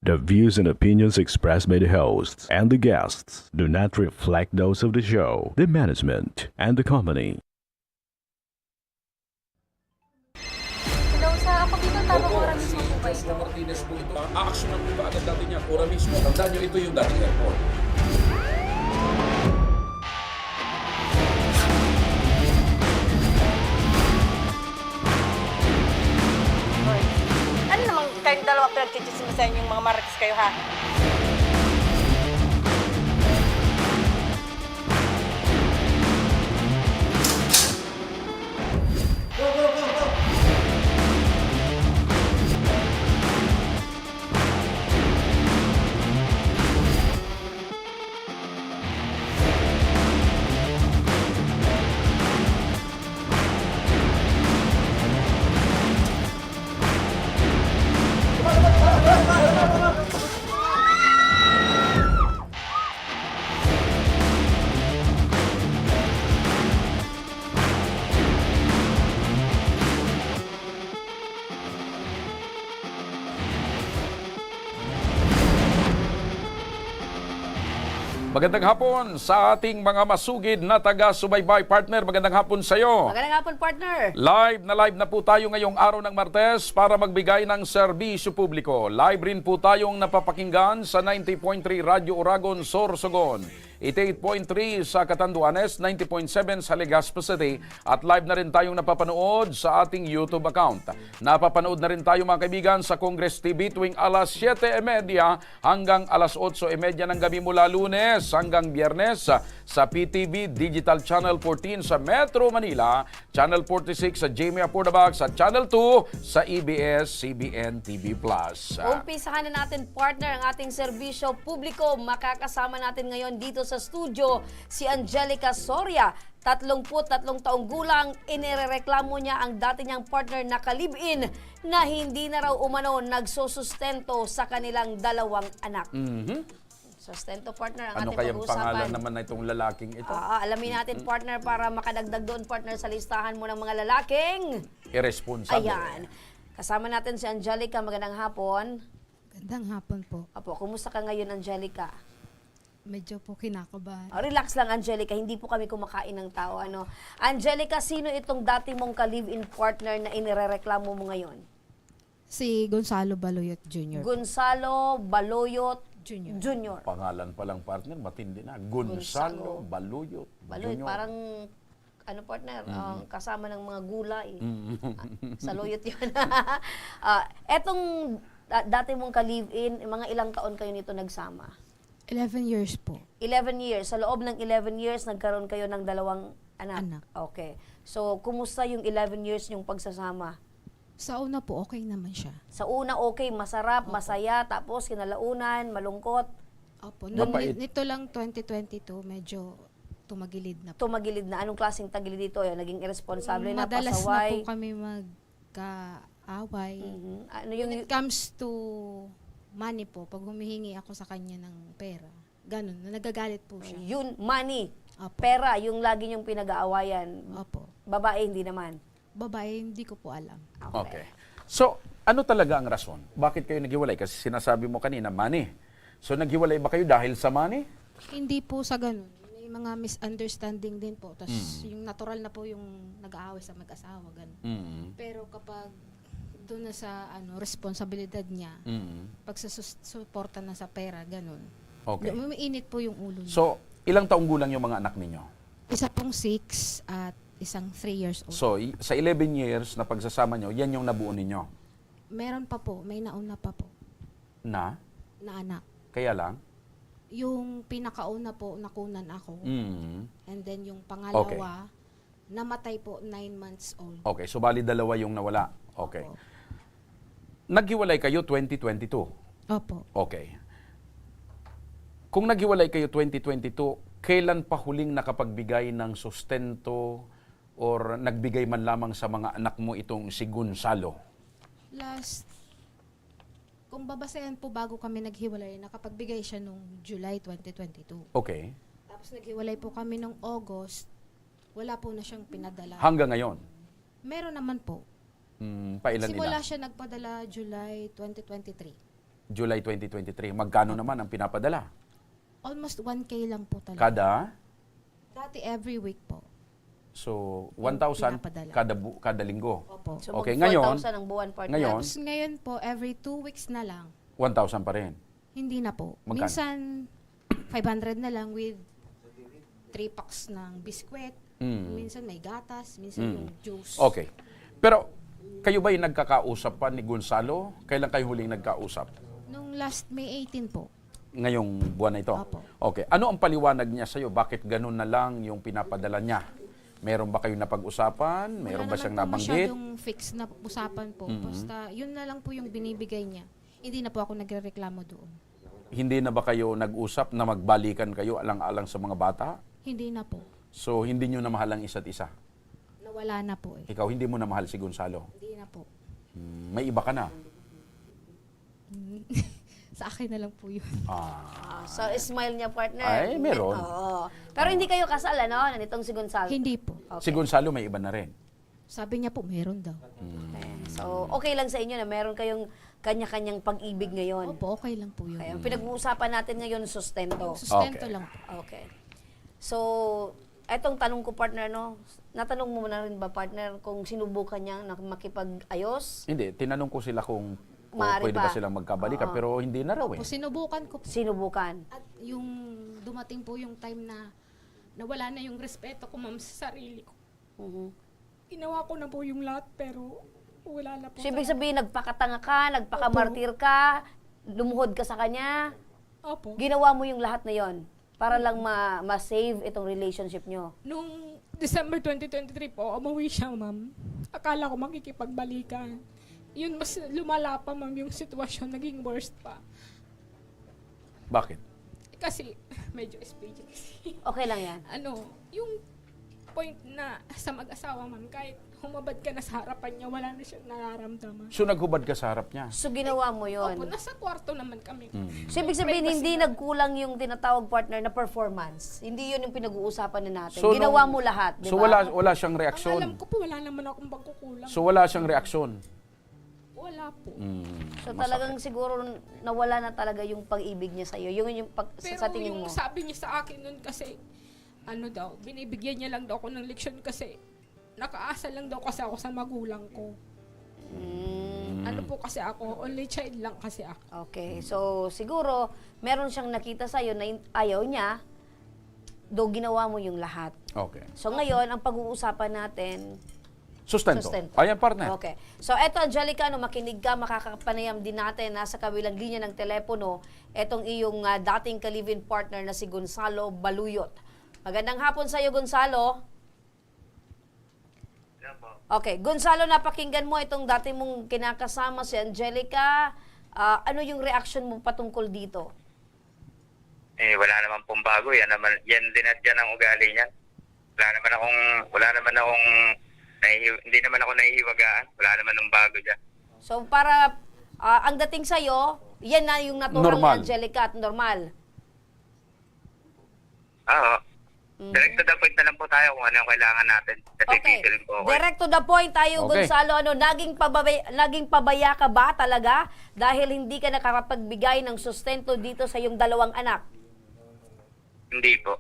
The views and opinions expressed by the hosts and the guests do not reflect those of the show, the management, and the company. Hello, sa ako dito tamang Opo, oras si mo po ba Joshua ito? Martinez po ito. A-action na po ba agad natin yan? Ora mismo. Tandaan nyo, ito yung dating airport. Hoy. Ano namang kayong dalawa pinagchichismisan yung mga marites kayo, ha? Magandang hapon sa ating mga masugid na taga-subaybay partner. Magandang hapon sa iyo. Magandang hapon, partner. Live na po tayo ngayong araw ng Martes para magbigay ng serbisyo publiko. Live rin po tayong napapakinggan sa 90.3 Radyo Oragon, Sorsogon, 88.3 sa Catanduanes, 90.7 sa Legazpi City at live na rin tayong napapanood sa ating YouTube account. Napapanood na rin tayo mga kaibigan sa Congress TV tuwing alas 7:30 hanggang alas 8:30 ng gabi mula Lunes hanggang Biyernes sa PTV Digital Channel 14 sa Metro Manila, Channel 46 sa Jamie Apordabax at Channel 2 sa EBS-CBN TV+. Umpisahan na natin, partner, ang ating serbisyo publiko. Makakasama natin ngayon dito sa studio si Angelica Soria. 33 taong gulang, inirereklamo niya ang dati niyang partner na kalibin na hindi na raw umano nagsusustento sa kanilang dalawang anak. Sustento, partner, ang Ano ating kayang pag-uusapan. pangalan naman na itong lalaking ito? Alamin natin, partner, para makadagdag doon, partner, sa listahan mo ng mga lalaking. Irresponsible. Ayan. Kasama natin si Angelica. Magandang hapon. Gandang hapon po. Apo, kumusta ka ngayon, Angelica? Medyo po kinakabahan. Relax lang, Angelica. Hindi po kami kumakain ng tao. Ano? Angelica, sino itong dati mong ka-live-in partner na inirereklamo mo ngayon? Si Gonzalo Baloyot Jr. Gonzalo Baloyot Jr. Jr. Pangalan pa lang partner, matindi na. Gonzalo Baluyot. Baloyot, Jr. parang partner, kasama ng mga gulay. Sa loyot yun. Etong dati mong ka-live-in, mga ilang taon kayo nito nagsama? 11 years po. 11 years. Sa loob ng 11 years, nagkaroon kayo ng dalawang anak? Anak. Okay. So, kumusta yung 11 years yung pagsasama? Sa una po, okay naman siya. Sa una, okay, masarap, masaya, tapos kinalaunan, malungkot, Opo. Mapait. Nito lang 2022, medyo tumagilid na po. tumagilid na. Anong klaseng tagilid dito? Yan, naging irresponsible na, Madalas pasaway. na po kami magkaaway. Ano yung, When it comes to money po, pag humihingi ako sa kanya ng pera, ganun, nagagalit po siya. yun, money, Opo. pera, yung lagi niyong pinag-aawayan. Opo. Babae, hindi naman. Babae, hindi ko po alam. Okay. So, ano talaga ang rason? Bakit kayo naghiwalay? Kasi sinasabi mo kanina, money. So, naghiwalay ba kayo dahil sa money? Hindi po sa ganun. May mga misunderstanding din po. Tapos yung natural na po yung nag-aaway sa mag-asawa, ganun. Pero kapag doon na sa responsibilidad niya, pagsusuporta na sa pera, ganun. Okay. Umiinit po yung ulo niya. So, ilang taong gulang yung mga anak ninyo? Isa pong 6 at isang 3 years old. So, sa 11 years na pagsasama nyo, yan yung nabuo ninyo? Meron pa po, may nauna pa po Na? na anak. Kaya lang? Yung pinakauna po, nakunan ako. And then yung pangalawa, namatay po 9 months old. Okay, so bali dalawa yung nawala. Okay. Opo. Naghiwalay kayo 2022? Opo. Okay. Kung naghiwalay kayo 2022, kailan pa huling nakapagbigay ng sustento or nagbigay man lamang sa mga anak mo itong si Gonzalo? Last, kung babasayan po bago kami naghiwalay, nakapagbigay siya nung July 2022. Okay. Tapos naghiwalay po kami nung August, wala po na siyang pinadala. Hanggang ngayon? Meron naman po. Pailan Simula ilan? siya nagpadala July 2023. July 2023. Magkano naman ang pinapadala? Almost 1K lang po talaga. Kada? Dati every week po. So, Yung 1,000 pinapadala. kada linggo. Opo. So, Okay, mag ngayon- 4,000 ang buwan, partner. ngayon- Tapos ngayon po, every 2 weeks na lang. 1,000 pa rin. Hindi na po. Magkano? Minsan, 500 na lang with 3 packs ng biskwit. Minsan may gatas, minsan yung juice. Okay. Pero, kayo ba'y nagkakausap pa ni Gonzalo? Kailan kayo huling nagkausap? Nung last May 18 po. Ngayong buwan na ito? Opo. Okay. Ano ang paliwanag niya sa'yo? Bakit ganun na lang yung pinapadala niya? Meron ba kayong napag-usapan? Meron ba siyang Wala naman po nabanggit? masyadong fix na usapan po. Basta yun na lang po yung binibigay niya. Hindi na po ako nagrereklamo doon. Hindi na ba kayo nag-usap na magbalikan kayo alang-alang sa mga bata? Hindi na po. So, hindi nyo na mahal ang isa't isa? Nawala na po eh. Ikaw, hindi mo na mahal si Gonzalo? Hindi na po. May iba ka na? Sa akin na lang po yun. So, smile niya, partner. Ay, meron. Oo. Pero hindi kayo kasal, ano? Nitong si Gonzalo. Hindi po. Si Gonzalo may iba na rin. Sabi niya po, meron daw. Okay. So, okay lang sa inyo na meron kayong kanya-kanyang pag-ibig ngayon. Opo, okay lang po yun. Okay. Ang pinag-uusapan natin ngayon, sustento. Sustento Okay. lang po. Okay. So, etong tanong ko, partner, no? Natanong mo na rin ba, partner, kung sinubukan niya na makipag-ayos? Hindi, tinanong ko sila kung Maaari pwede ba pa. silang magkabalikan, pero hindi na raw eh. Po, sinubukan ko po. Sinubukan. At yung dumating po yung time na nawala na yung respeto ko, ma'am, sa sarili ko. Mhm. Ginawa ko na po yung lahat, pero wala na po. So, ibig sabihin, nagpakatanga ka, nagpakamartir ka, lumuhod ka sa kanya, Opo. ginawa mo yung lahat na yon para lang ma-save itong relationship nyo. Nung December 2023 po, umuwi siya, ma'am. Akala ko makikipagbalikan. Yun, mas lumala pa, ma'am, yung sitwasyon. Naging worst pa. Bakit? Kasi, medyo SPG kasi. Okay lang yan. Yung point na sa mag-asawa, ma'am, kahit humabad ka na sa harapan niya, wala na siyang nararamdaman. So, naghubad ka sa harap niya? So, ginawa mo yon. Opo, nasa kwarto naman kami. So, ibig sabihin, hindi nagkulang yung tinatawag, partner, na performance. Hindi yun yung pinag-uusapan na natin. So, Ginawa nung- mo lahat, di So, ba? wala siyang Ang alam reaksyon? ko po, wala naman akong pagkukulang. So, wala siyang reaksyon? Wala po. So, talagang siguro nawala na talaga yung pag-ibig niya sa'yo. Yung Pero sa tingin yung mo. sabi niya sa akin nun kasi, binibigyan niya lang daw ako ng leksyon kasi nakaasa lang daw kasi ako sa magulang ko. Ano po kasi ako, only child lang kasi ako. Okay. So, siguro, meron siyang nakita sa'yo na ayaw niya, do ginawa mo yung lahat. Okay. So, ngayon, ang pag-uusapan natin, Sustento. Sustento. Ayan, partner. okay. So, eto, Angelica, makinig ka, makakapanayam din natin, nasa kabilang linya ng telepono, etong iyong dating ka-live-in partner na si Gonzalo Baluyot. Magandang hapon sa'yo, Gonzalo. Okay, Gonzalo, napakinggan mo itong dati mong kinakasama si Angelica. Ano yung reaction mo patungkol dito? Wala naman pong bago. Yan din at yan ang ugali niya. Hindi naman ako nahihiwagaan. Wala naman ng bago dyan. So, para ang dating sa'yo, yan na yung natural Normal. ni Angelica at normal. Oo. Direct to the point na lang po tayo kung ano yung kailangan natin. Kasi Okay. busy rin po ako. Direct to the point tayo, Okay. Gonzalo. Naging pabaya ka ba talaga dahil hindi ka nakakapagbigay ng sustento dito sa iyong dalawang anak? Hindi po.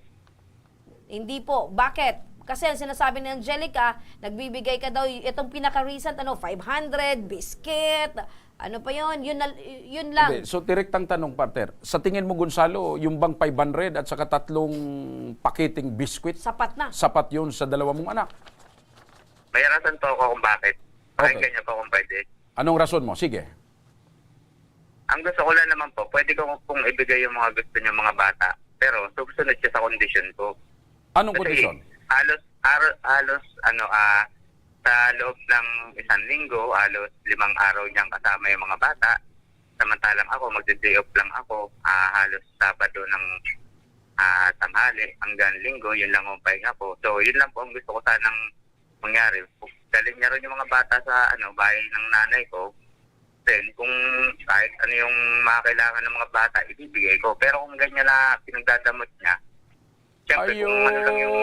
Hindi po. Bakit? Kasi ang sinasabi ni Angelica, nagbibigay ka daw, itong pinaka-recent, 500, biscuit, ano pa yon, yun lang. Okay. So, direktang tanong, partner. Sa tingin mo, Gonzalo, yung bang 500 at saka 3 pakiting biskwit, Sapat na. sapat yun sa 2 mong anak? May rason po ako kung bakit. Pakinggan niyo po kung pwede. Anong rason mo? Sige. Ang gusto ko lang naman po, pwede ko pong ibigay yung mga gusto niyo mga bata. Pero susunod siya sa kondisyon ko. Anong Kasi kondisyon? halos sa loob ng 1 linggo, halos 5 araw niyang kasama yung mga bata. Samantalang ako, magde-day off lang ako. Halos Sabado ng tanghali hanggang linggo, yun lang ang pahinga ko. So, yun lang po ang gusto ko sanang mangyari. Dalhin niya rin yung mga bata sa bahay ng nanay ko. Then, kung kahit ano yung mga kailangan ng mga bata, ibibigay ko. Pero kung ganyan na pinagdadamot niya, siyempre kung ano lang yung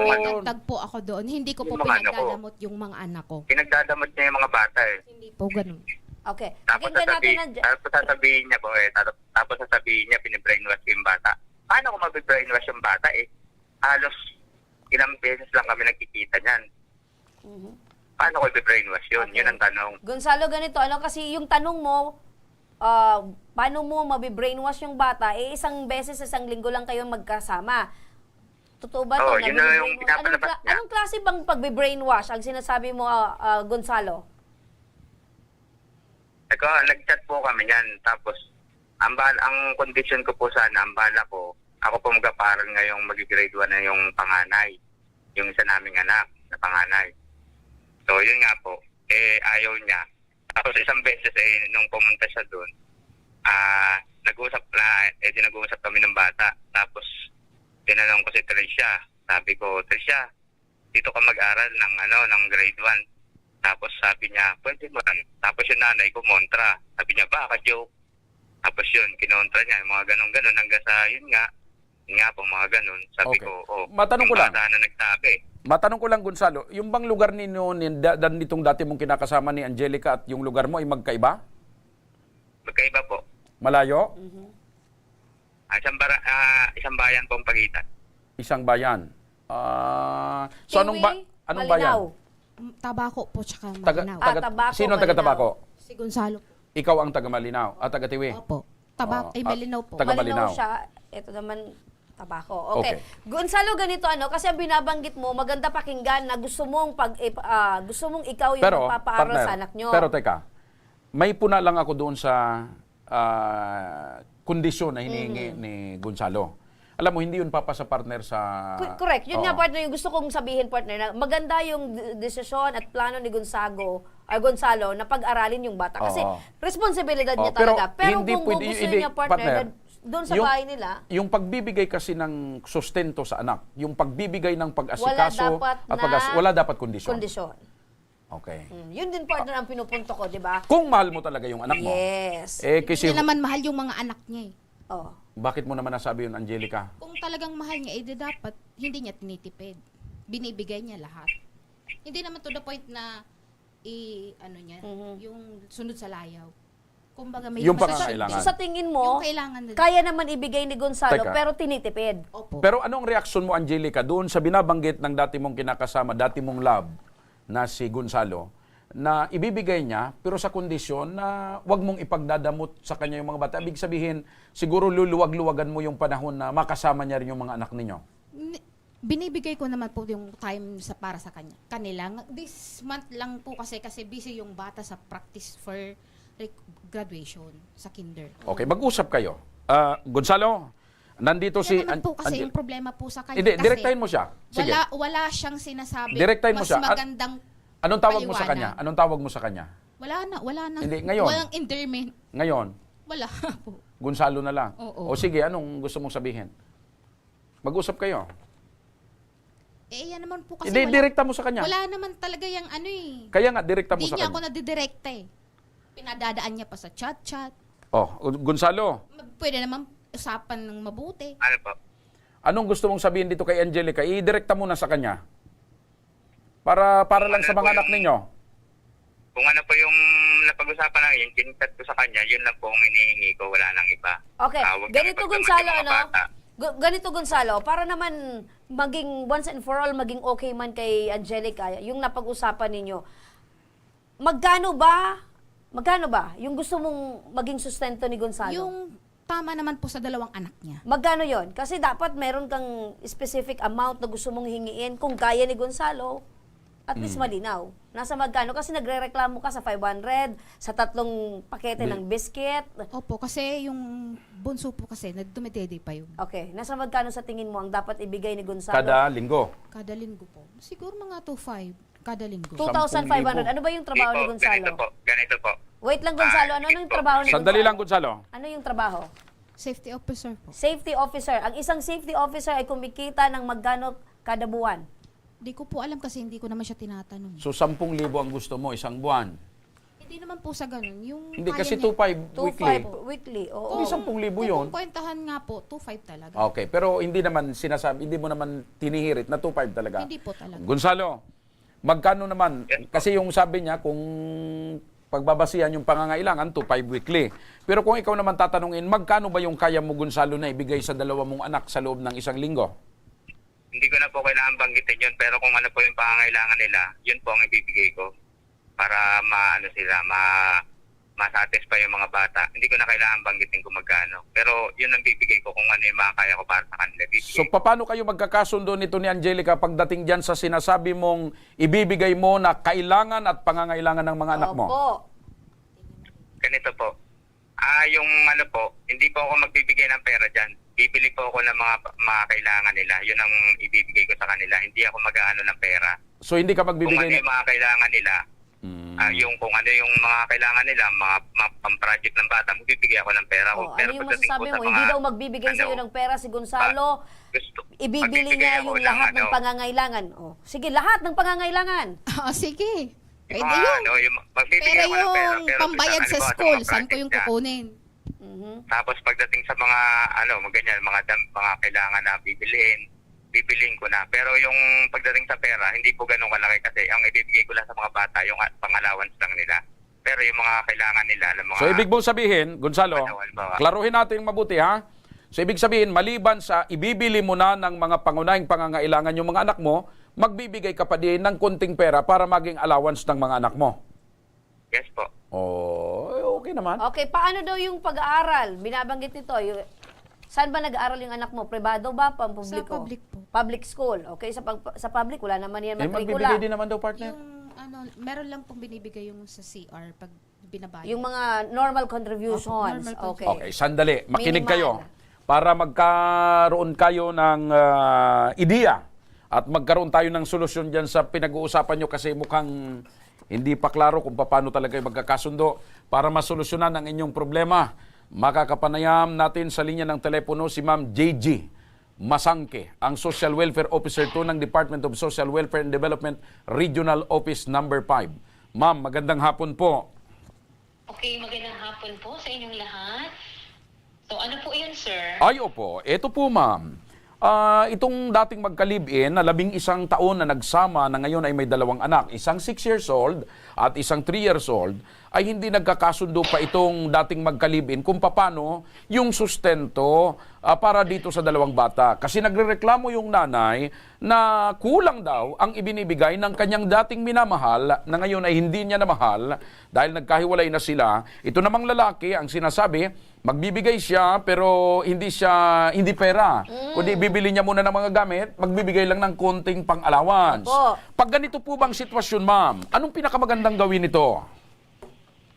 Dagdag po ako doon. Hindi ko po Yung mga anak ko. pinagdadamot yung mga anak ko. pinagdadamot niya yung mga bata eh. Hindi po ganun. Okay. Tapos sasabihin niya po tapos sasabihin niya binibrainwash yung bata. Paano ko mabibrainwash yung bata eh? Halos ilang beses lang kami nagkikita niyan. Paano ko i-brainwash yun? Okay. Yun ang tanong. Gonzalo, ganito, kasi yung tanong mo, paano mo mabibrainwash yung bata, isang beses, isang linggo lang kayo magkasama. Totoo ba Oo, ito? yun na yung pinapalabas niya. Anong klase bang pagbibrainwash ang sinasabi mo, Gonzalo? Nag-chat po kami yan. Tapos, ang condition ko po sana, ang bala ko, ako po magkaparal ngayong mag-grade 1 na yung panganay. Yung isa naming anak na panganay. So, yun nga po. Ayaw niya. Tapos, isang beses, nung pumunta siya doon, nag-uusap kami ng bata. Tapos, tinanong ko si Tricia. Sabi ko, Tricia, dito ka mag-aral ng grade 1. Tapos sabi niya, pwede mo lang. Tapos yung nanay ko, montra. Sabi niya, baka joke. Tapos yun, kinontra niya, mga ganun-ganun. Hanggang sa yun nga po, mga ganun. Sabi Okay. ko, Matanong ko lang. bata na nagsabi. Matanong ko lang, Gonzalo, yung bang lugar ninyo, nitong dati mong kinakasama ni Angelica at yung lugar mo ay magkaiba? Magkaiba po. Malayo? Isang bayan po ang pagitan. Isang bayan. So anong Malinaw. bayan? Tabako po tsaka Taga, Malinaw. Tabako, sino ang taga Malinaw. Tabako? Si Gonzalo po. Ikaw ang taga Malinaw at taga Tiwi. Opo. Tabako, Malinaw po. taga Malinaw Malinaw. siya, ito naman tabako. Okay. Okay. Gonzalo, ganito kasi ang binabanggit mo, maganda pakinggan na gusto mong ikaw yung magpapaaral sa anak nyo. Pero teka, may puna lang ako doon sa kondisyon na hinihingi ni Gonzalo. Alam mo, hindi yun papa sa partner sa... Correct. Yun nga, Oo. partner, yung gusto kong sabihin, partner, na maganda yung desisyon at plano ni Gonzalo na pag-aralin yung bata. Kasi Oo. responsibilidad niya Pero talaga. Pero hindi kung pwede- gusto hindi, niya, partner, partner, doon sa yung- bahay nila, Yung pagbibigay kasi ng sustento sa anak, yung pagbibigay ng pag-asikaso wala dapat kondisyon. kondisyon. Okay. Yun din, partner, ang pinupunto ko, di ba? Kung mahal mo talaga yung anak mo. Yes. Kasi Hindi naman mahal yung mga anak niya eh. Oh. bakit mo naman nasabi yun, Angelica? Kung talagang mahal niya, dapat hindi niya tinitipid. Binibigay niya lahat. Hindi naman to the point na yung sunod sa layaw. Kumbaga may Yung basta- pangangailangan. So, sa tingin mo, Yung kailangan nila. kaya naman ibigay ni Gonzalo, Teka. pero tinitipid. Opo. Pero anong reaksyon mo, Angelica, doon sa binabanggit ng dati mong kinakasama, dati mong love na si Gonzalo, na ibibigay niya, pero sa kondisyon na wag mong ipagdadamot sa kanya yung mga bata. Ibig sabihin, siguro luluwag-luwagan mo yung panahon na makasama niya rin yung mga anak ninyo. Binibigay ko naman po yung time para sa kanila. This month lang po kasi busy yung bata sa practice for graduation sa kinder. Okay, mag-usap kayo. Gonzalo, nandito si... Kaya naman po kasi yung problema po sa kanya. Hindi, kasi direktahin mo siya. Sige. Wala siyang sinasabi. Direktahin mo mas siya. magandang Anong tawag mo sa paliwanag. kanya? Anong tawag mo sa kanya? Wala na. Hindi, ngayon. Walang endearment. Ngayon, Wala po. Gonzalo na lang. Oo. O sige, anong gusto mong sabihin? Mag-usap kayo. Yan naman po kasi Hindi, direkta mo sa kanya. wala naman talaga yung Kaya nga, direkta mo Hindi sa niya ako kanya. nadidirekta eh. Pinadadaan niya pa sa chat. Oh, Gonzalo, Pwede naman usapan ng mabuti. Ano po? anong gusto mong sabihin dito kay Angelica? I-direkta mo na sa kanya. Para lang sa mga anak ninyo. Kung ano po yung napag-usapan namin, yung chat ko sa kanya, yun lang po ang hinihingi ko, wala nang iba. Okay, Huwag ganito nang Gonzalo, ipagdamot yung mga bata. Ganito Gonzalo, para naman maging once and for all, maging okay man kay Angelica, yung napag-usapan ninyo, magkano ba yung gusto mong maging sustento ni Gonzalo? Yung tama naman po sa dalawang anak niya. Magkano yon? Kasi dapat meron kang specific amount na gusto mong hingiin kung kaya ni Gonzalo. At least malinaw. Nasa magkano? Kasi nagre-reklamo ka sa 500, sa 3 pakete ng biscuit. Opo, kasi yung bunso po kasi, dumidede pa yun. Okay, nasa magkano sa tingin mo ang dapat ibigay ni Gonzalo? Kada linggo. Kada linggo po. Siguro mga 2,500 kada linggo. 2,500. Ano ba yung trabaho ni Gonzalo? Ganito po. Wait lang Gonzalo, ano yung trabaho ni Gonzalo? Sandali lang, Gonzalo. Ano yung trabaho? Safety officer po. Safety officer. Ang isang safety officer ay kumikita ng magkano kada buwan. Di ko po alam kasi hindi ko naman siya tinatanong. So, 10,000 ang gusto mo, isang buwan. Hindi naman po sa ganun. Yung Hindi, kaya kasi niya- 2,500 weekly. 2,500 weekly. Oo. Hindi 10,000 yun. Kung kwentahan nga po, 2,500 talaga. Okay, pero hindi mo naman tinihirit na 2,500 talaga. Hindi po talaga. Gonzalo, magkano naman? Kasi yung sabi niya, kung pagbabasihan yung pangangailangan to 5 weekly. Pero kung ikaw naman tatanungin, magkano ba yung kaya mo, Gonzalo, na ibigay sa dalawa mong anak sa loob ng 1 linggo? Hindi ko na po kailangan banggitin yun, pero kung ano po yung pangangailangan nila, yun po ang ibibigay ko para ma-satisfy yung mga bata. Hindi ko na kailangan banggitin kung magkano. Pero yun ang bibigay ko kung ano yung makakaya ko para sa kanila. Bibigay So paano kayo magkakasundo nito ni Angelica pagdating dyan sa sinasabi mong ibibigay mo na kailangan at pangangailangan ng mga anak mo? Opo. ganito po. Yung ano po, hindi po ako magbibigay ng pera dyan. Bibili po ako ng mga kailangan nila. Yun ang ibibigay ko sa kanila. Hindi ako mag-aano ng pera. So hindi ka Kung ano magbibigay yung mga kailangan nila, yung kung ano yung mga kailangan nila, mga pang-project ng bata, magbibigay ako ng pera ko. Oh, Pero ano yung pagdating masasabi po sa mo? Hindi mga- daw magbibigay sa iyo ng pera si Gonzalo. Ibibili magbibigay niya ako yung ng lahat ng ano, pangangailangan. Oh, sige, lahat ng pangangailangan. Sige. yung Pwede mga yun. ano, magbibigay Pero ako ng pera. yung Pero pambayad sa halimbawa, school, mga saan ko project yung niya. kukunin? Tapos pagdating sa mga ganyan, mga kailangan na bibiliin ko na. Pero yung pagdating sa pera, hindi po ganun kalaki kasi ang ibibigay ko lang sa mga bata yung pang-allowance lang nila. Pero yung mga kailangan nila ng mga So ibig mong sabihin, Gonzalo, Halimbawa. klaruhin natin mabuti ha. So ibig sabihin, maliban sa ibibili mo na ng mga pangunahing pangangailangan yung mga anak mo, magbibigay ka pa din ng konting pera para maging allowance ng mga anak mo. Yes po. Oh, okay naman. Okay, paano daw yung pag-aaral? Binabanggit nito. Saan ba nag-aaral yung anak mo? Privado ba? Pampubliko? Sa public po. Public school. Okay, sa public, wala naman yan Magbibigay matrikula. din naman daw, partner. Meron lang pong binibigay yung sa CR pag binabayad. Yung mga normal contributions. Normal Okay. Okay, sandali. Makinig Minimal. kayo para magkaroon kayo ng ideya at magkaroon tayo ng solusyon dyan sa pinag-uusapan nyo kasi mukhang hindi pa klaro kung paano talaga yung magkakasundo para masolusyonan ang inyong problema. Makakapanayam natin sa linya ng telepono si Ma'am JG Masangke, ang Social Welfare Officer 2 ng Department of Social Welfare and Development Regional Office Number 5. Ma'am, magandang hapon po. Okay, magandang hapon po sa inyong lahat. So ano po yun, sir? Ay, opo. Ito po, ma'am. Itong dating magka-live-in na 11 taon na nagsama na ngayon ay may 2 anak, isang 6 years old at isang 3 years old, ay hindi nagkakasundo pa itong dating magka-live-in kung paano yung sustento para dito sa 2 bata. Kasi nagrereklamo yung nanay na kulang daw ang ibinibigay ng kanyang dating minamahal na ngayon ay hindi niya na mahal dahil nagkahiwalay na sila. Ito namang lalaki ang sinasabi, magbibigay siya pero hindi pera. Kundi bibili niya muna ng mga gamit, magbibigay lang ng konting pang-allowance. Opo. Pag ganito po bang sitwasyon, ma'am, anong pinakamagandang gawin nito?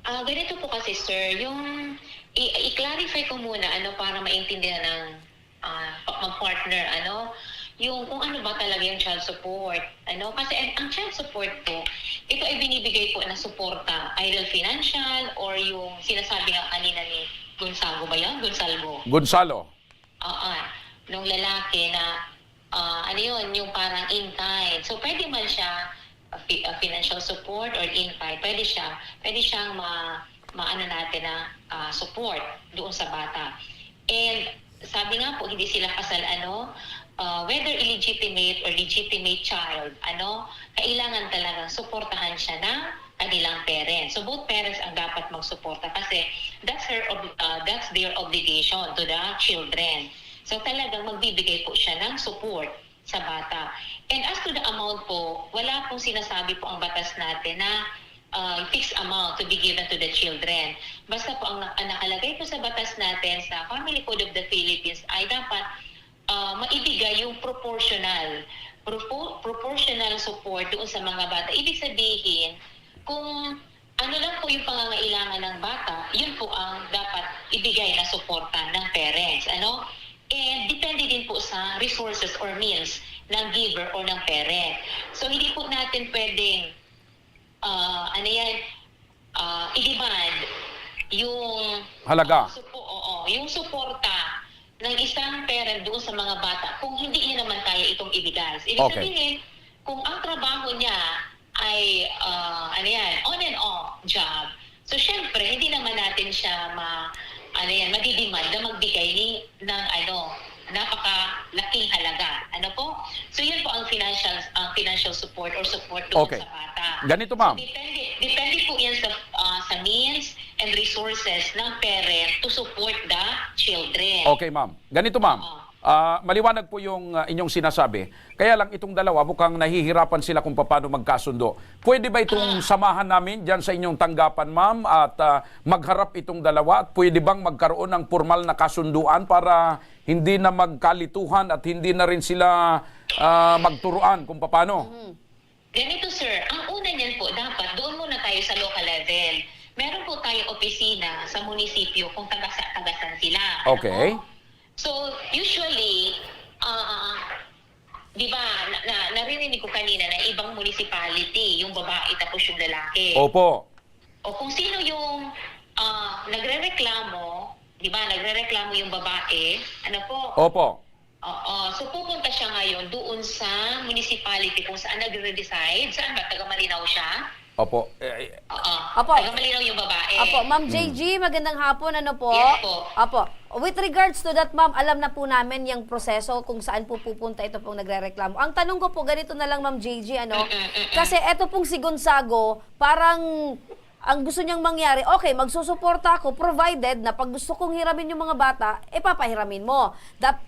Ganito po kasi, sir, yung i-clarify ko muna para maintindihan ng mag-partner, yung kung ano ba talaga yung child support. Kasi ang child support po, ito ay binibigay po na suporta, either financial or yung sinasabi nga kanina ni Gonzalo ba yan? Gonzalo. Nung lalaki na, yung parang in-kind. So, pwede man siya financial support or in-kind. Pwede siyang natin na support doon sa bata. And sabi nga po, hindi sila kasal, whether illegitimate or legitimate child, kailangan talagang suportahan siya ng kanilang parents. So both parents ang dapat magsuporta kasi that's their obligation to the children. So talagang magbibigay po siya ng support sa bata. And as to the amount po, wala pong sinasabi po ang batas natin na fixed amount to be given to the children. Basta po ang nakalagay po sa batas natin sa Family Code of the Philippines ay dapat maibigay yung proportional support doon sa mga bata. Ibig sabihin, kung ano lang po yung pangangailangan ng bata, yun po ang dapat ibigay na suporta ng parents. And depende din po sa resources or means ng giver or ng parent. So hindi po natin pwedeng i-demand yung Halaga. yung suporta ng isang parent doon sa mga bata kung hindi niya naman kaya itong ibigay. Ibig sabihin, kung ang trabaho niya ay on and off job, so syempre hindi naman natin siya madidemand na magbigay ng napakalaking halaga. So yun po ang financial support or support doon sa bata. Ganito, ma'am. So, depende depende po yan sa means and resources ng parent to support the children. Okay, ma'am. Ganito, ma'am. Maliwanag po yung inyong sinasabi. Kaya lang itong dalawa, mukhang nahihirapan sila kung paano magkasundo. Pwede ba itong samahan namin dyan sa inyong tanggapan, ma'am, at magharap itong dalawa? At pwede bang magkaroon ng formal na kasunduan para hindi na magkalituhan at hindi na rin sila magturuan kung paano? Ganito, sir. Ang una niyan po, dapat doon muna tayo sa local level. Meron po tayong opisina sa munisipyo kung tagasan sila. Okay. Ano? So, usually, di ba, narinig ko kanina na ibang municipality, yung babae tapos yung lalaki. Opo. O kung sino yung nagrereklamo, di ba, nagrereklamo yung babae, ano po? Opo. Oo. So, pupunta siya ngayon doon sa municipality kung saan nagre-reside. Saan ba? Taga-Malinaw siya? Opo. Oo. Opo. Taga-Malinaw yung babae. Apo, Ma'am JG, magandang hapon. Ano po? Yes po. Apo. With regards to that, ma'am, alam na po namin yung proseso kung saan po pupunta ito pong nagrereklamo. Ang tanong ko po, ganito na lang, Ma'am JG, ano? Kasi ito pong si Gonzago, parang ang gusto niyang mangyari, okay, magsusuporta ako provided na pag gusto kong hiramin yung mga bata, papahiramin mo.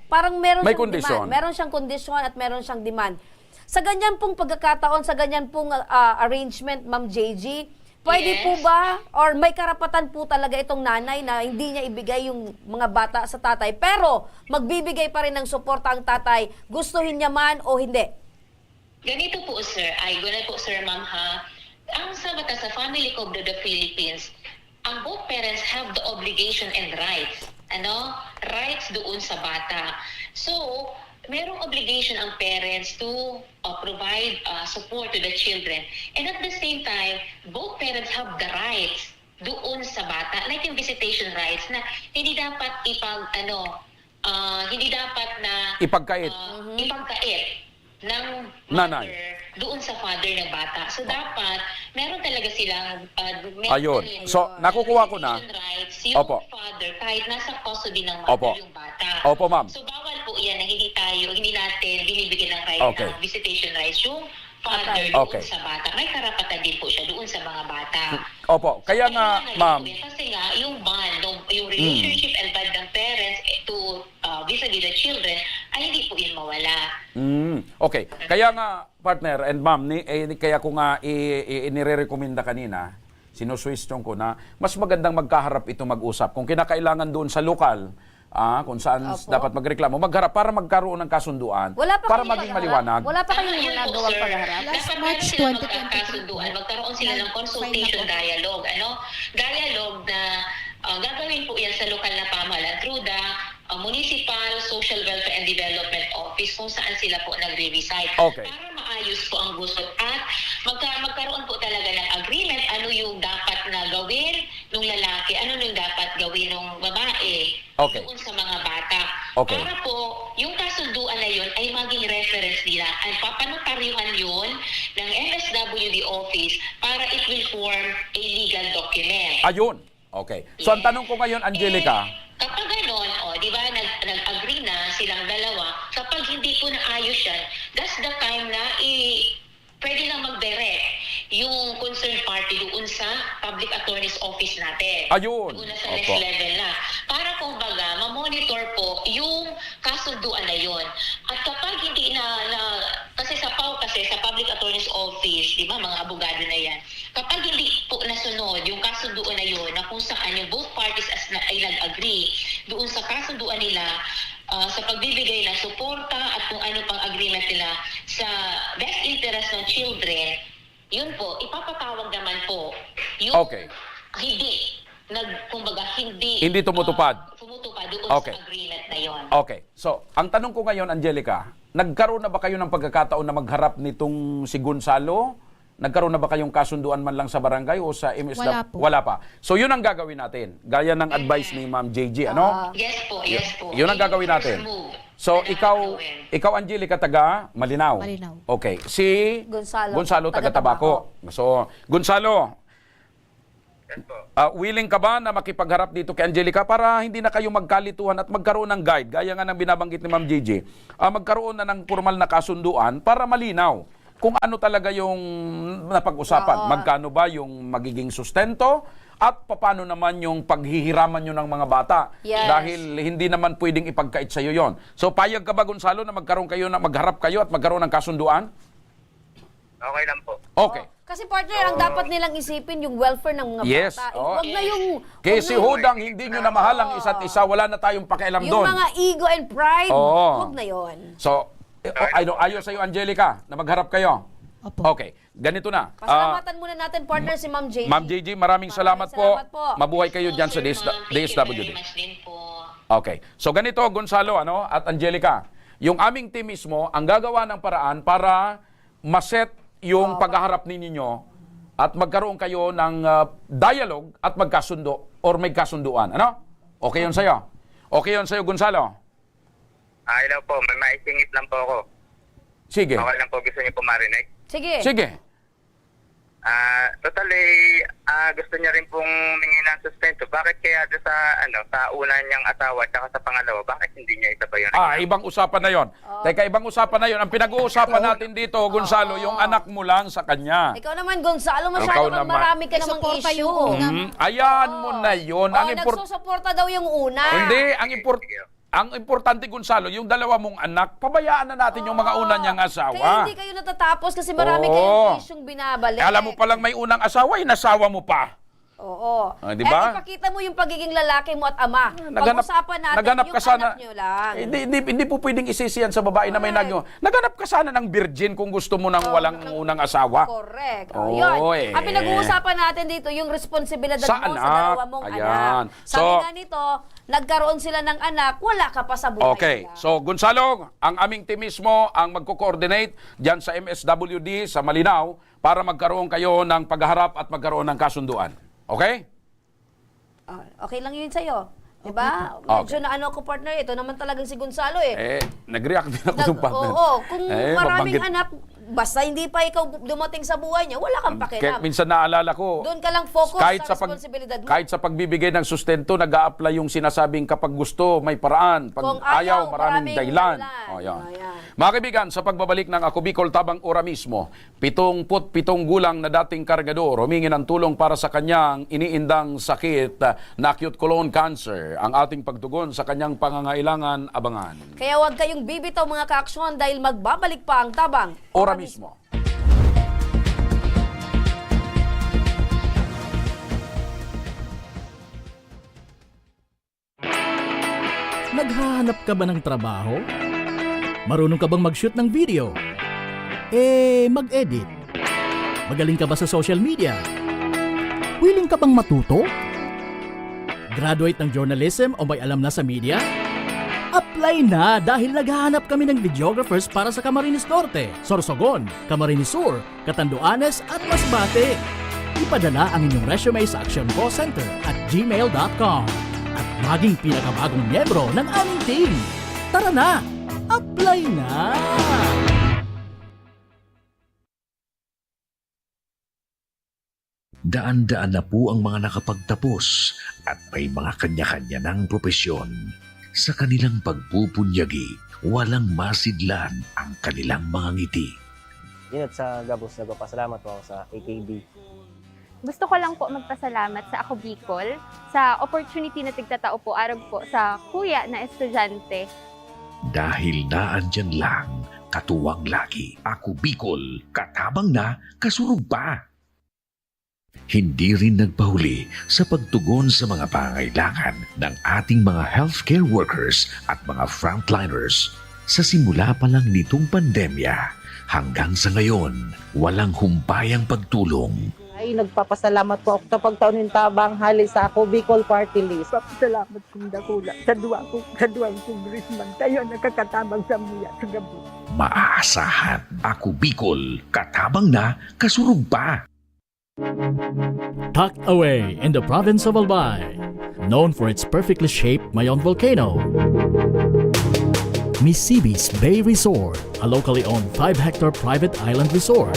Parang meron May siyang kondisyon. demand. Meron siyang kondisyon at meron siyang demand. Sa ganyan pong pagkakataon, sa ganyan pong arrangement, Ma'am JG, pwede Yes. po ba or may karapatan po talaga itong nanay na hindi niya ibigay yung mga bata sa tatay pero magbibigay pa rin ng suporta ang tatay, gustuhin niya man o hindi? Ganito po, sir. Ganito po, sir, ma'am, ha? Ang sa batas sa Family Code of the Philippines, ang both parents have the obligation and rights. Ano? Rights doon sa bata. So, merong obligation ang parents to provide support to the children. And at the same time, both parents have the rights doon sa bata. Like yung visitation rights na hindi dapat hindi dapat na Ipagkait. ipagkait ng Nanay. mother doon sa father ng bata. So dapat meron talaga silang Ayun. So, nakukuha ko na. visitation rights yung Opo. father kahit nasa custody ng mother Opo. yung bata. Opo, ma'am. So bawal po yan na hindi natin binibigyan ng right Okay. ng visitation rights yung father Okay. doon sa bata. May karapatan din po siya doon sa mga bata. Opo. Kaya nga, Kailangan ma'am, gawin kasi nga yung bond, yung relationship and bond ng parents to vis-a-vis the children ay hindi po yun mawala. Okay. Kaya nga, partner and ma'am, kaya ko nga inirekomenda kanina, sinusuwestyon ko na mas magandang magkaharap ito mag-usap. Kung kinakailangan doon sa lokal, kung saan Opo. dapat magreklamo, magharap para magkaroon ng kasunduan, Wala pa para kayong maging pagharap? maliwanag. Wala pa kayong Yun po, ginagawang sir. pagharap? Last Dapat March meron silang 2023. magkakasunduan. Magkaroon sila ng consultation dialogue. Dialogue na gagawin po yan sa lokal na pamahalaan through the Municipal Social Welfare and Development Office kung saan sila po nagre-reside. Okay. Para maayos po ang gusto at magkaroon po talaga ng agreement ano yung dapat na gawin ng lalaki, ano yung dapat gawin ng babae Okay. doon sa mga bata. Okay. Para po, yung kasunduan na yun ay maging reference nila at papanotaryuhan yun ng MSWD office para it will form a legal document. Ayun. Okay. So, ang tanong ko ngayon, Angelica, Kapag ganon, di ba, nag-agree na silang dalawa, kapag hindi po naayos yan, that's the time na pwede lang mag-direct yung concerned party doon sa public attorney's office natin. Ayun. Doon na sa next Opo. level na. Para kumbaga, ma-monitor po yung kasunduan na yun. At kapag hindi kasi sa PAO kasi, sa public attorney's office, di ba, mga abogado na yan, kapag hindi po nasunod yung kasunduan na yun, na kung saan yung both parties ay nag-agree doon sa kasunduan nila, sa pagbibigay ng suporta at kung ano pang agreement nila sa best interest ng children, yun po, ipapatawag naman po yung Okay. hindi tumutupad. tumutupad doon Okay. sa agreement na yun. Okay. So, ang tanong ko ngayon, Angelica, nagkaroon na ba kayo ng pagkakataon na magharap nitong si Gonzalo? Nagkaroon na ba kayong kasunduan man lang sa barangay o sa MSW? Wala po. Wala pa. So, yun ang gagawin natin. Gaya ng advice ni Ma'am JG, ano? Yes po, yes po. Yun ang gagawin natin. So, ikaw Angelica, taga Malinaw. Malinaw. Okay. Si Gonzalo, taga Tabaco. So, Gonzalo, Yes po. willing ka ba na makipagharap dito kay Angelica para hindi na kayo magkalituhan at magkaroon ng guide, gaya nga ng binabanggit ni Ma'am JJ, magkaroon na ng formal na kasunduan para malinaw. kung ano talaga yung napag-usapan. Oo. Magkano ba yung magiging sustento at paano naman yung paghihiraman nyo ng mga bata. Yes. Dahil hindi naman pwedeng ipagkait sa'yo yon. So payag ka ba, Gonzalo, na magharap kayo at magkaroon ng kasunduan? Okay lang po. Okay. Kasi partner, ang dapat nilang isipin yung welfare ng mga Yes. bata. Oh. Huwag na yung... Kaya huwag si na yung- Hudang, hindi nyo na mahal ang isa't isa, wala na tayong pakialam Yung doon. mga ego and pride, Oo. huwag na yon. So, ayaw sa'yo, Angelica, na magharap kayo? Opo. Okay, ganito na. Pasalamatan muna natin, partner, si Ma'am JG. Ma'am JG, maraming salamat po. salamat po. Mabuhay kayo dyan sa Sir, ma'am. Thank you DSWD. very much din po. Okay. So ganito, Gonzalo at Angelica, yung aming team mismo ang gagawa ng paraan para maset yung paghaharap ninyo at magkaroon kayo ng dialogue at magkasundo or may kasunduan. Ano? Okay yun sa'yo? Okay yun sa'yo, Gonzalo? Hello po, may maisingit lang po ako. Sige. Okay lang po, gusto niyo po marinig? Sige. Sige. Totally, gusto niya rin pong humingi ng sustento. Bakit kaya doon sa, sa una niyang asawa at sa pangalawa, bakit hindi niya isa ba yun? Ibang usapan na yon. Teka, ibang usapan na yon. Ang pinag-uusapan natin dito, Gonzalo, yung anak mo lang sa kanya. Ikaw naman, Gonzalo, Ikaw masyado kang naman. marami ka namang Suporta issue. yung una. Ayan mo na yon. Nagsusuporta daw yung una. Hindi, ang importante, Gonzalo, yung dalawa mong anak, pabayaan na natin yung mga una niyang Kaya asawa. hindi kayo natatapos kasi marami Oo. kayong isyong binabalik. Alam mo palang may unang asawa, inasawa mo pa. Oo. Di ba? Ipakita mo yung pagiging lalaki mo at ama. Naganap- Pag-usapan natin naganap yung ka sana- anak nyo lang. Hindi po pwedeng isisiyan sa babae na may nagyo. Naganap ka sana ng virgin kung gusto mo ng walang unang asawa. Correct. Oo, Yun. eh. Ang pinag-uusapan natin dito, yung responsibilidad Sa mo sa anak. dalawa mong Ayan. anak. Sabi So- nga nito, nagkaroon sila ng anak, wala ka pa sa buhay Okay. nila. So, Gonzalo, ang aming team mismo ang magko-coordinate dyan sa MSWD sa Malinaw para magkaroon kayo ng pagharap at magkaroon ng kasunduan. Okay? Okay lang yun sa'yo. Diba? Medyo na ano ko, partner, ito naman talagang si Gonzalo Nag-react din ako ng partner. Oo, kung maraming mabanggit. anak, basta hindi pa ikaw dumating sa buhay niya, wala kang Kaya pakialam. minsan naalala ko, Doon ka lang focus sa responsibilidad mo. kahit sa pagbibigay ng sustento, nag-a-apply yung sinasabing kapag gusto, may paraan. Pag Kung ayaw, ayaw, maraming maraming dahilan. dahilan. O, yan. Ayan. Mga kaibigan, sa pagbabalik ng Ako Bicol Tabang Ora mismo, 77 gulang na dating kargador humingi ng tulong para sa kanyang iniindang sakit na acute colon cancer. Ang ating pagtugon sa kanyang pangangailangan, abangan. Kaya huwag kayong bibitaw mga kaaksyon dahil magbabalik pa ang tabang. Ora mismo. Naghahanap ka ba ng trabaho? Marunong ka bang mag-shoot ng video? Mag-edit? Magaling ka ba sa social media? Willing ka bang matuto? Graduate ng journalism o may alam na sa media? Apply na dahil naghahanap kami ng videographers para sa Camarines Norte, Sorsogon, Camarines Sur, Catanduanes at Masbate. Ipadala ang inyong resume sa Action Call Center at gmail.com at maging pinakabagong miyembro ng aming team. Tara na! Apply na! Daan-daan na po ang mga nakapagtapos at may mga kanya-kanya ng propesyon. Sa kanilang pagpupunyagi, walang masidlan ang kanilang mga ngiti. Yun at sa Gabos, nagpapasalamat po ako sa AKB. Gusto ko lang po magpasalamat sa Ako Bicol sa opportunity na tigtatao po araw po sa kuya na estudyante. Dahil naandyan lang, katuwang lagi. Ako Bicol, katabang na, kasurug pa. Hindi rin nagpahuli sa pagtugon sa mga pangailangan ng ating mga healthcare workers at mga frontliners. Sa simula pa lang nitong pandemya, hanggang sa ngayon, walang humpayang pagtulong. Ay, nagpapasalamat po ako sa pagtaon ng tabang hali sa Ako Bicol Party List. Salamat kong dakula sa duwang congressman. Tayo nakakatabang sa muya sa gabi. Maaasahan, Ako Bicol, katabang na, kasurug pa. Tucked away in the province of Albay, known for its perfectly shaped Mayon volcano, Misibis Bay Resort, a locally owned 5-hectare private island resort.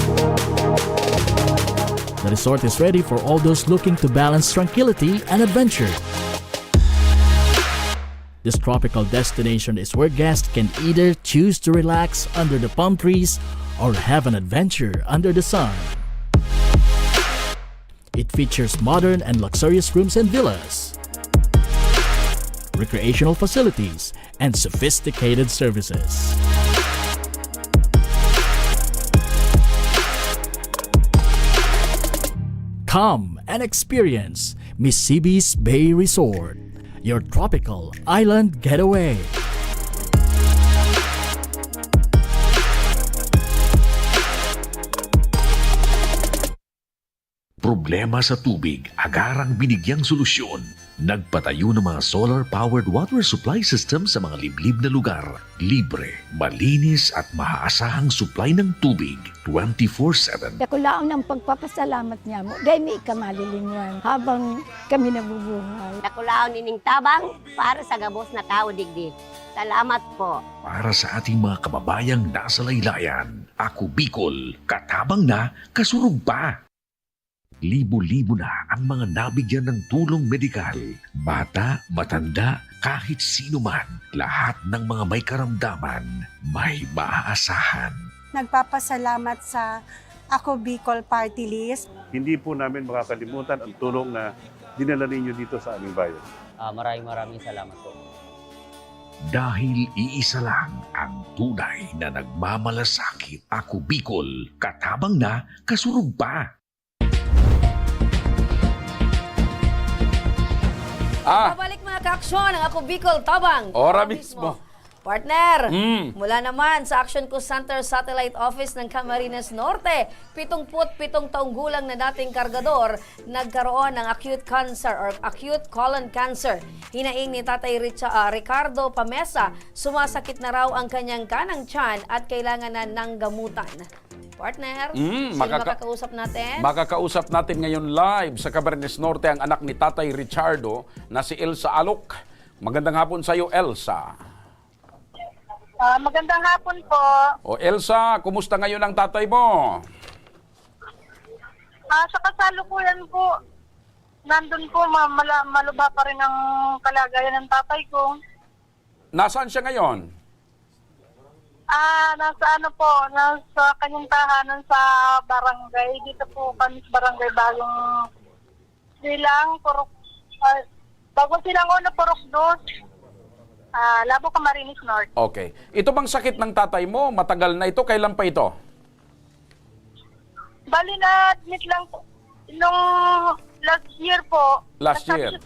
The resort is ready for all those looking to balance tranquility and adventure. This tropical destination is where guests can either choose to relax under the palm trees or have an adventure under the sun. It features modern and luxurious rooms and villas, recreational facilities, and sophisticated services. Come and experience Mississippi's Bay Resort, your tropical island getaway. Problema sa tubig, agarang binigyang solusyon. Nagpatayo ng mga solar-powered water supply system sa mga liblib na lugar. Libre, malinis at maaasahang supply ng tubig 24/7. Dakulaon ng pagpapasalamat niya mo. Dahil may ikamalilinwan habang kami nabubuhay. Dakulaon ining tabang para sa gabos na tao digdi. Salamat po. Para sa ating mga kababayang nasa laylayan, Ako Bicol, katabang na, kasurug pa. Libo-libo na ang mga nabigyan ng tulong medikal. Bata, matanda, kahit sino man, lahat ng mga may karamdaman, may maaasahan. Nagpapasalamat sa Ako Bicol Party List. Hindi po namin makakalimutan ang tulong na dinala ninyo dito sa aming bayan. Maraming salamat po. Dahil iisa lang ang tunay na nagmamalasakit. Ako Bicol, katabang na, kasurug pa. Babalik mga kaaksyon ang Ako Bicol Tabang. Ora mismo. Partner, mula naman sa Action Co Center Satellite Office ng Camarines Norte, 77 taong gulang na dating kargador, nagkaroon ng acute cancer or acute colon cancer. Hinaing ni Tatay Ricardo Pamesa, sumasakit na raw ang kanyang kanang tiyan at kailangan na ng gamutan. Partner, sino makakausap natin? Makakausap natin ngayon live sa Camarines Norte ang anak ni Tatay Richardo na si Elsa Alok. Magandang hapon sa iyo, Elsa. Magandang hapon po. O Elsa, kumusta ngayon ang tatay mo? Sa kasalukuyan po, nandun po, malubha pa rin ang kalagayan ng tatay ko. Nasaan siya ngayon? Nasa kanyang tahanan sa barangay. Dito po kami sa barangay Bagong Silang, Bagong Silang Uno, Purok 2, Labo, Camarines Norte. Okay. Ito bang sakit ng tatay mo? Matagal na ito? Kailan pa ito? Bali na-admit lang po. Nung last year po, Nagsabi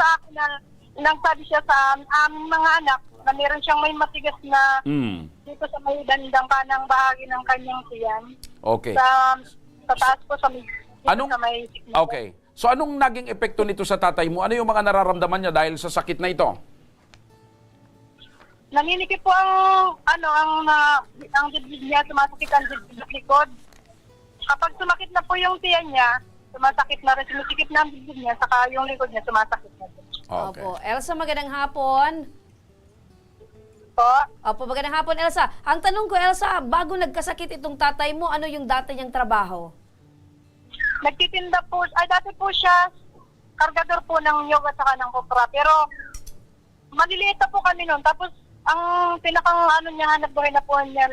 siya sa aming mga anak na meron siyang may matigas na dito sa may bandang kanang bahagi ng kanyang tiyan. Okay. Sa taas po sa may Okay. So anong naging epekto nito sa tatay mo? Ano yung mga nararamdaman niya dahil sa sakit na ito? Nanginiki po ang dibdib niya, sumasakit ang dibdib likod. Kapag sumakit na po yung tiyan niya, sumasakit na rin, sumisikip na ang dibdib niya, saka yung likod niya sumasakit na rin. Okay. Opo. Elsa, magandang hapon. Opo, magandang hapon, Elsa. Ang tanong ko, Elsa, bago nagkasakit itong tatay mo, ano yung dati niyang trabaho? Nagtitinda po, dati po siya, kargador po ng yoga at saka ng kopra. Pero, maliliit na po kami noon. Tapos, ang pinakang hanap buhay na po niya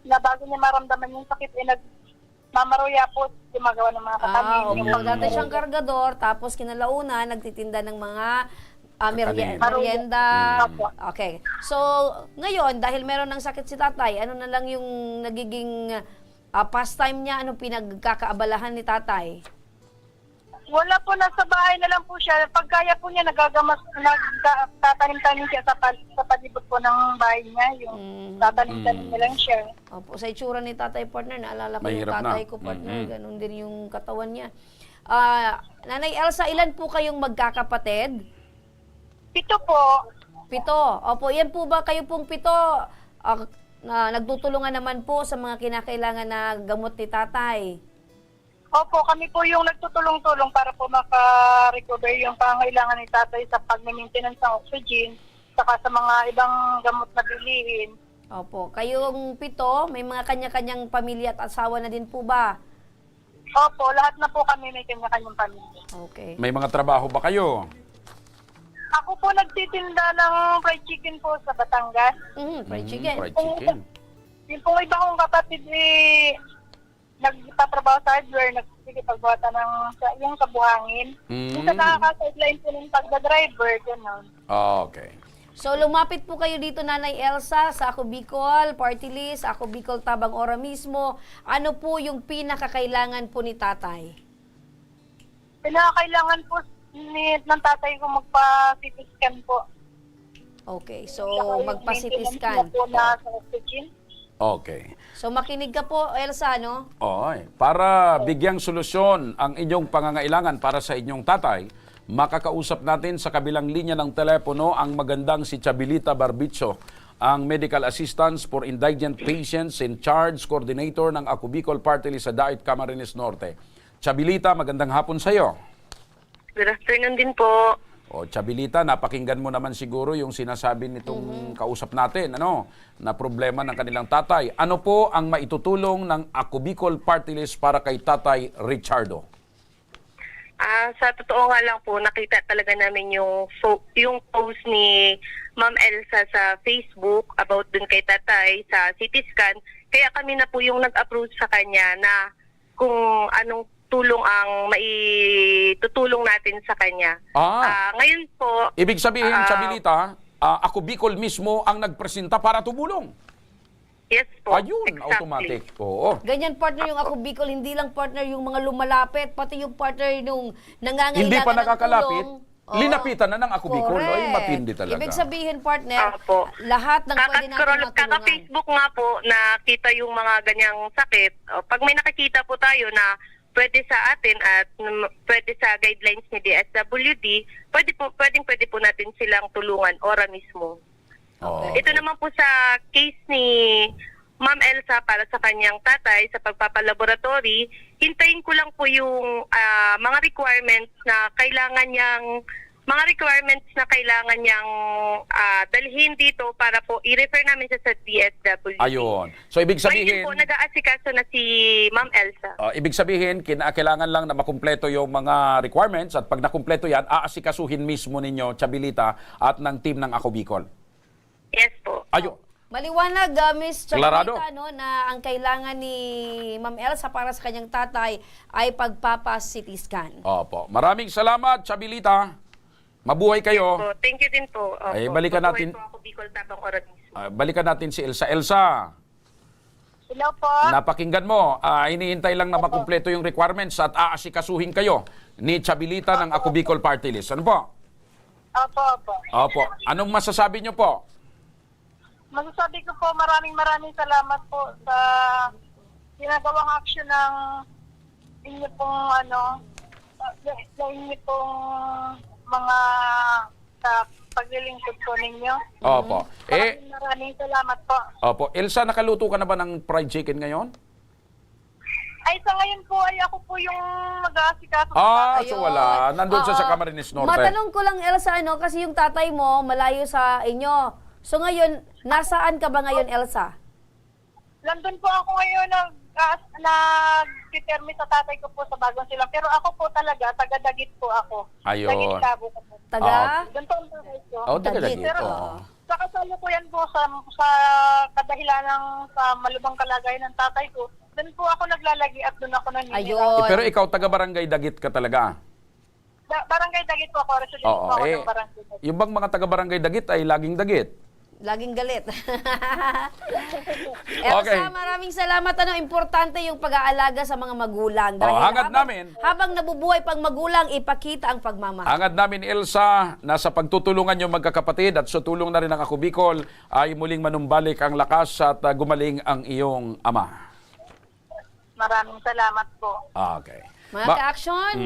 na bago niya maramdaman yung sakit, nagmamaroya po, gumagawa ng mga katamin. Okay. Dati siyang kargador, tapos kinalauna, nagtitinda ng mga merienda. Okay. So, ngayon, dahil meron ng sakit si tatay, ano na lang yung nagiging pastime niya? Ano pinagkakaabalahan ni tatay? Wala po, nasa bahay na lang po siya. Pagkaya po niya, nagtatanim-tanim siya sa palibot po ng bahay niya. Yung tatanim-tanim na lang siya. Opo, sa itsura ni tatay, partner, naalala ko yung tatay ko, partner. Ganun din yung katawan niya. Nanay Elsa, ilan po kayong magkakapatid? 7 po. 7. Opo, yan po ba kayo pong 7? Nagtutulungan naman po sa mga kinakailangan na gamot ni tatay? Opo, kami po yung nagtutulong-tulong para po maka-recover yung pangailangan ni tatay sa pag-maintenance ng oxygen, saka sa mga ibang gamot na bilihin. Opo, kayong 7, may mga kanya-kanyang pamilya at asawa na din po ba? Opo, lahat na po kami may kanya-kanyang pamilya. Okay. May mga trabaho ba kayo? Ako po nagtitinda ng fried chicken po sa Batangas. Fried chicken. Fried chicken. yung pong iba kong kapatid nagtatrabaho sa hardware, nagsikipagbata ng yung sa buhangin. Yung sa nakaka-sideline po ng pagdadriver, gano'n. Okay. So lumapit po kayo dito, Nanay Elsa, sa Ako Bicol Party List, Ako Bicol Tabang Ora mismo. Ano po yung pinakakailangan po ni tatay? Pinakakailangan po ng tatay ko magpa-CT scan po. Okay, so magpa-CT scan. Po na sa oxygen. Okay. So makinig ka po, Elsa, no? Okay. Para bigyang solusyon ang inyong pangangailangan para sa inyong tatay, makakausap natin sa kabilang linya ng telepono ang magandang si Chabilita Barbitso, ang Medical Assistance for Indigent Patients in Charge Coordinator ng Ako Bicol Party List sa Daet Camarines Norte. Chabilita, magandang hapon sa iyo. Good afternoon din po. O Chabilita, napakinggan mo naman siguro yung sinasabi nitong kausap natin, na problema ng kanilang tatay. Ano po ang maitutulong ng Ako Bicol Party List para kay Tatay Richardo? Sa totoo nga lang po, nakita talaga namin yung post ni Ma'am Elsa sa Facebook about dun kay tatay sa CT scan. Kaya kami na po yung nag-approach sa kanya na kung anong tulong ang maitutulong natin sa kanya. Ngayon po... Ibig sabihin, Chabilita, Ako Bicol mismo ang nagpresenta para tumulong. Yes po. Ayun, exactly. Automatic. Oo. Ganyan, partner, yung Ako Bicol, hindi lang partner yung mga lumalapit, pati yung partner nung nangangailangan hindi pa ng nakakalapit, tulong. linapitan na ng Ako Bicol. Ay, matindi talaga. Ibig sabihin, partner, lahat ng pwede natin matulungan. Kaka-Facebook nga po, nakita yung mga ganyang sakit. Pag may nakikita po tayo na pwede sa atin at pwede sa guidelines ni DSWD, pwede po natin silang tulungan ora mismo. Okay. Ito naman po sa case ni Ma'am Elsa para sa kanyang tatay sa pagpapalaboratory, hintayin ko lang po yung mga requirements na kailangan niyang dalhin dito para po i-refer namin siya sa DSWD. Ayun. So ibig sabihin... Ngayon po, nag-aasikaso na si Ma'am Elsa. Ibig sabihin, kailangan lang na makumpleto yung mga requirements at pag nakumpleto yan, aasikasuhin mismo ninyo, Chabilita, at ng team ng Ako Bicol. Yes po. Ayun. Maliwanag, Miss Clarado. Chabilita, na ang kailangan ni Ma'am Elsa para sa kanyang tatay ay pagpapa-CT scan. Opo. Maraming salamat, Chabilita. Mabuhay kayo. Yes po. Thank you din po. Opo. Ay, balikan natin. Po ako Bicol Tabang Ora mismo. Balikan natin si Elsa. Elsa, Hello po. napakinggan mo. Hinihintay lang na makumpleto yung requirements at aasikasuhin kayo ni Chabilita ng Ako Bicol Party List. Ano po? Opo. Opo. Anong masasabi niyo po? Masasabi ko po, maraming salamat po sa ginagawang action ng inyo pong sa inyo pong mga sa paglilingkod po ninyo. Opo. Maraming salamat po. Opo. Elsa, nakaluto ka na ba ng fried chicken ngayon? Ay, sa ngayon po ay ako po yung mag-aasikaso. So wala. Nandun siya sa Camarines Norte. Matanong ko lang, Elsa, kasi yung tatay mo malayo sa inyo. So ngayon, nasaan ka ba ngayon, Elsa? Nandun po ako ngayon nag-determine sa tatay ko po sa Bagong Silang. Pero ako po talaga, taga-Dagit po ako. Ayun. Dagit Cabo po. Taga? Doon po ang tatay ko. Taga-Dagit. Pero sa kasalukuyan po sa kadahilan ng sa malubhang kalagayan ng tatay ko, doon po ako naglalagi at doon ako naniniwala. Pero ikaw, taga-Barangay Dagit ka talaga? Barangay Dagit po ako. Resident po ako ng Barangay Dagit. Yung bang mga taga-Barangay Dagit ay laging Dagit? Laging galit. Elsa, maraming salamat. Importante yung pag-aalaga sa mga magulang. Dahil habang nabubuhay pang magulang, ipakita ang pagmamahal. Hangad namin, Elsa, na sa pagtutulungan yung magkakapatid at sa tulong na rin ng Ako Bicol ay muling manumbalik ang lakas at gumaling ang iyong ama. Maraming salamat po. Okay. Mga ka-action,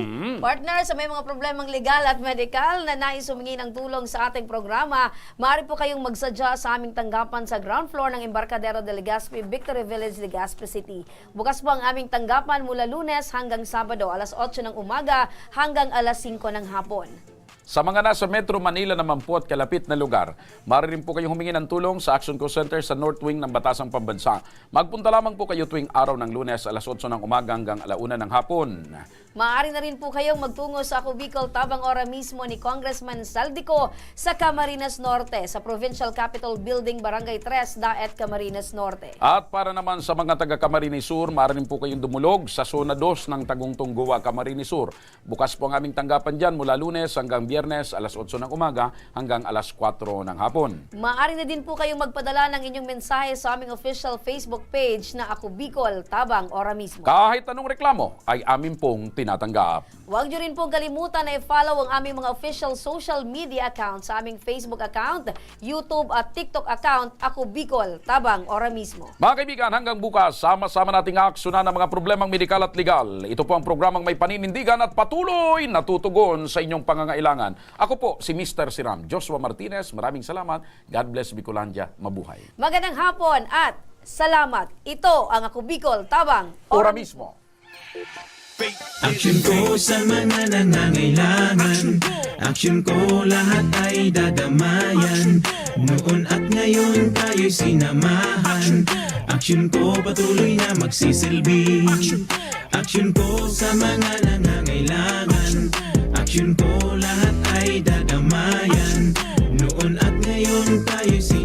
partner, sa may mga problemang legal at medical na nais humingi ng tulong sa ating programa, maaari po kayong magsadya sa aming tanggapan sa ground floor ng Embarcadero de Legazpi, Victory Village, Legazpi City. Bukas po ang aming tanggapan mula Lunes hanggang Sabado, alas 8 ng umaga hanggang alas 5 ng hapon. Sa mga nasa Metro Manila naman po at kalapit na lugar, maaari rin po kayong humingi ng tulong sa Action Call Center sa North Wing ng Batasang Pambansa. Magpunta lamang po kayo tuwing araw ng Lunes alas 8 ng umaga hanggang 1:00 ng hapon. Maaari na rin po kayong magtungo sa Ako Bicol tabang ora mismo ni Congressman Saldico sa Camarines Norte, sa Provincial Capitol Building, Barangay 3, Daet, Camarines Norte. At para naman sa mga taga Camarines Sur, maaari rin po kayong dumulog sa Zona 2 ng Tagungtong Goa, Camarines Sur. Bukas po ang aming tanggapan dyan mula Lunes hanggang Biyernes alas 8 ng umaga hanggang alas 4 ng hapon. Maaari na din po kayong magpadala ng inyong mensahe sa aming official Facebook page na Ako Bicol tabang ora mismo. Kahit anong reklamo ay amin pong tinatanggap. Huwag niyo rin pong kalimutan na i-follow ang aming mga official social media account sa aming Facebook account, YouTube at TikTok account, Ako Bicol tabang ora mismo. Mga kaibigan, hanggang bukas, sama-sama nating aksyonan ang mga problemang medikal at legal. Ito po ang programang may paninindigan at patuloy na tutugon sa inyong pangangailangan. Ako po si Mr. Siram, Joshua Martinez. Maraming salamat. God bless Bicolandia. Mabuhay. Magandang hapon at salamat. Ito ang Ako Bicol tabang ora mismo. Action ko sa mga nangangailangan. Action ko lahat ay dadamayan. Noon at ngayon tayo'y sinamahan. Action ko patuloy na magsisilbi. Action ko sa mga nangangailangan. Action ko lahat ay dadamayan. Noon at ngayon tayo'y sinamahan.